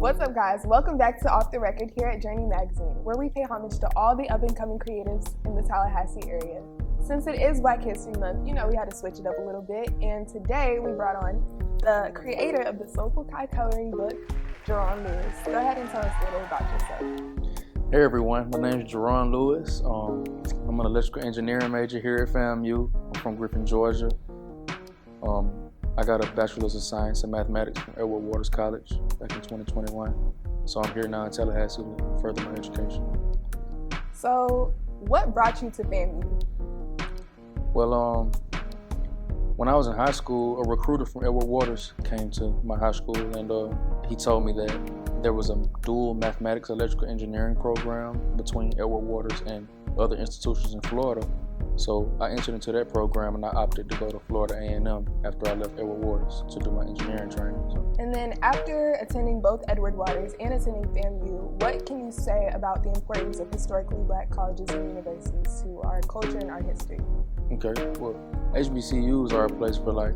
What's up, guys? Welcome back to Off the Record here at Journey Magazine, where we pay homage to all the up-and-coming creatives in the Tallahassee area. Since it is Black History Month, we had to switch it up a little bit, and today we brought on the creator of the Soulful Chi coloring book, Gerron Lewis. Go ahead and tell us a little about yourself. Hey everyone, my name is Gerron Lewis. I'm an electrical engineering major here at FAMU. I'm from Griffin, Georgia. I got a bachelor's of science in mathematics from Edward Waters College back in 2021. So I'm here now in Tallahassee to further my education. So what brought you to FAMU? Well, when I was in high school, a recruiter from Edward Waters came to my high school and he told me that there was a dual mathematics electrical engineering program between Edward Waters and other institutions in Florida. So I entered into that program and I opted to go to Florida A&M after I left Edward Waters to do my engineering training. And then after attending both Edward Waters and attending FAMU, what can you say about the importance of historically Black colleges and universities to our culture and our history? Okay, well, HBCUs are a place for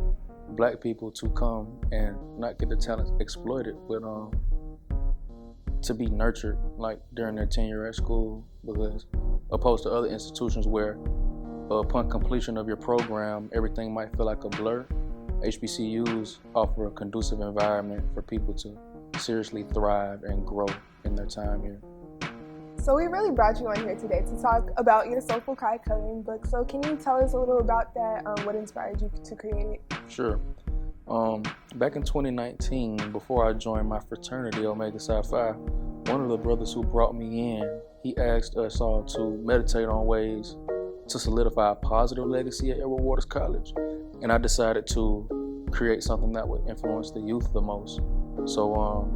Black people to come and not get their talents exploited, but to be nurtured during their tenure at school, because opposed to other institutions where upon completion of your program, everything might feel like a blur. HBCUs offer a conducive environment for people to seriously thrive and grow in their time here. So we really brought you on here today to talk about your Soulful Chi coloring book. So can you tell us a little about that, what inspired you to create it? Sure. Back in 2019, before I joined my fraternity, Omega Psi Phi, one of the brothers who brought me in, he asked us all to meditate on ways to solidify a positive legacy at Edward Waters College. And I decided to create something that would influence the youth the most. So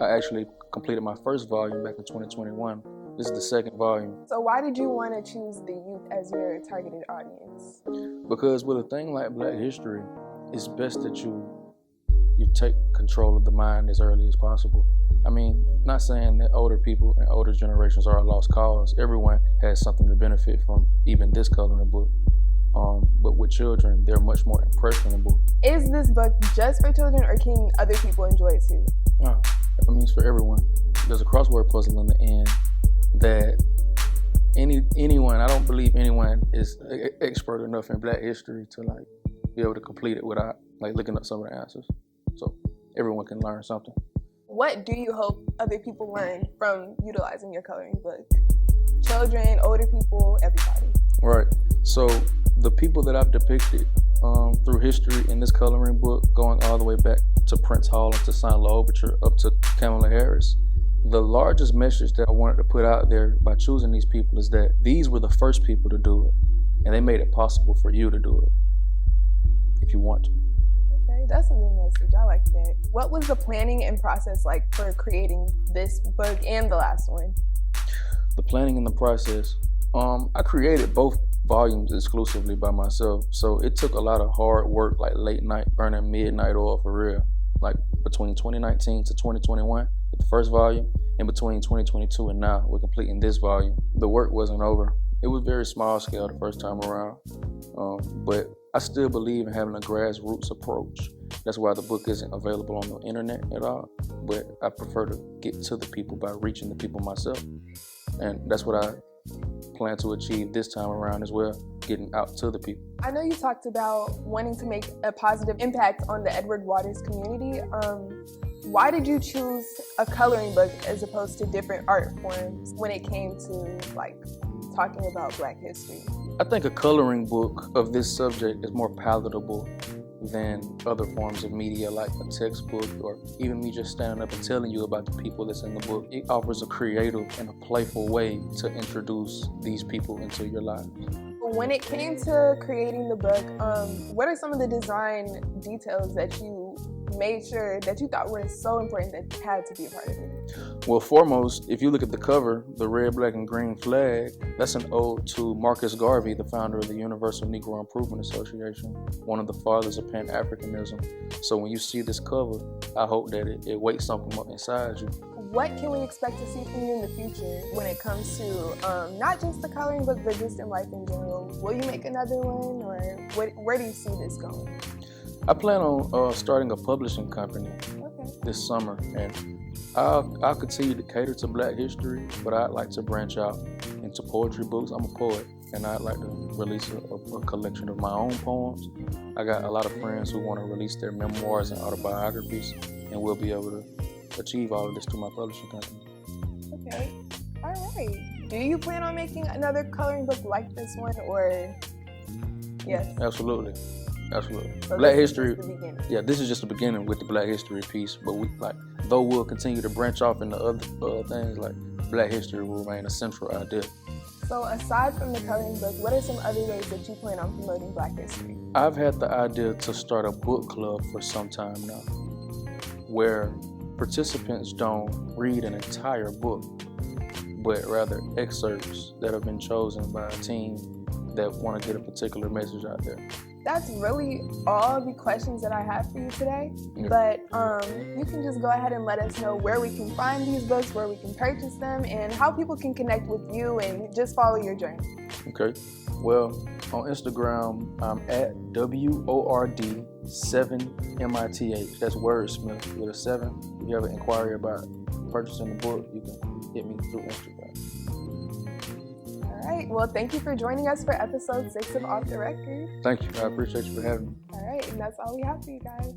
I actually completed my first volume back in 2021. This is the second volume. So why did you want to choose the youth as your targeted audience? Because with a thing like Black history, it's best that you take control of the mind as early as possible. I mean, not saying that older people and older generations are a lost cause. Everyone has something to benefit from, even this coloring book. But with children, they're much more impressionable. Is this book just for children, or can other people enjoy it too? No, it means for everyone. There's a crossword puzzle in the end that anyone, I don't believe anyone is expert enough in Black history to be able to complete it without looking up some of the answers. So everyone can learn something. What do you hope other people learn from utilizing your coloring book? Children, older people, everybody. Right. So the people that I've depicted through history in this coloring book, going all the way back to Prince Hall and to Saint L'Ouverture up to Kamala Harris, the largest message that I wanted to put out there by choosing these people is that these were the first people to do it, and they made it possible for you to do it if you want to. Okay, that's a good message. I like that. What was the planning and process like for creating this book and the last one? The planning and the process. I created both volumes exclusively by myself, so it took a lot of hard work, late night burning midnight oil for real. Between 2019 to 2021 with the first volume, and between 2022 and now we're completing this volume. The work wasn't over. It was very small scale the first time around, but I still believe in having a grassroots approach. That's why the book isn't available on the internet at all, but I prefer to get to the people by reaching the people myself. And that's what I plan to achieve this time around as well, getting out to the people. I know you talked about wanting to make a positive impact on the Edward Waters community. Why did you choose a coloring book as opposed to different art forms when it came to talking about Black history? I think a coloring book of this subject is more palatable than other forms of media like a textbook or even me just standing up and telling you about the people that's in the book. It offers a creative and a playful way to introduce these people into your lives. When it came to creating the book, what are some of the design details that you made sure that you thought were so important that had to be a part of it? Well, foremost, if you look at the cover, the red, black, and green flag, that's an ode to Marcus Garvey, the founder of the Universal Negro Improvement Association, one of the fathers of Pan-Africanism. So when you see this cover, I hope that it wakes something up inside you. What can we expect to see from you in the future when it comes to not just the coloring book, but just in life in general? Will you make another one, or where do you see this going? I plan on starting a publishing company. Okay. this summer, and I'll continue to cater to Black history, but I'd like to branch out into poetry books. I'm a poet, and I'd like to release a collection of my own poems. I got a lot of friends who want to release their memoirs and autobiographies, and we'll be able to achieve all of this through my publishing company. Okay, all right. Do you plan on making another coloring book like this one, or yes? Absolutely. So Black this history. is just the beginning. Yeah, this is just the beginning with the Black history piece, but though we'll continue to branch off into other things, like Black history will remain a central idea. So aside from the coloring book, what are some other ways that you plan on promoting Black history? I've had the idea to start a book club for some time now, where participants don't read an entire book, but rather excerpts that have been chosen by a team that want to get a particular message out there. That's really all the questions that I have for you today. Yeah. But you can just go ahead and let us know where we can find these books, where we can purchase them, and how people can connect with you and just follow your journey. Okay. Well, on Instagram, I'm at WORD7MITH. That's wordsmith with a 7. If you have an inquiry about purchasing the book, you can hit me through Instagram. All right. Well, thank you for joining us for episode 6 of Off the Record. Thank you. I appreciate you for having me. All right. And that's all we have for you guys.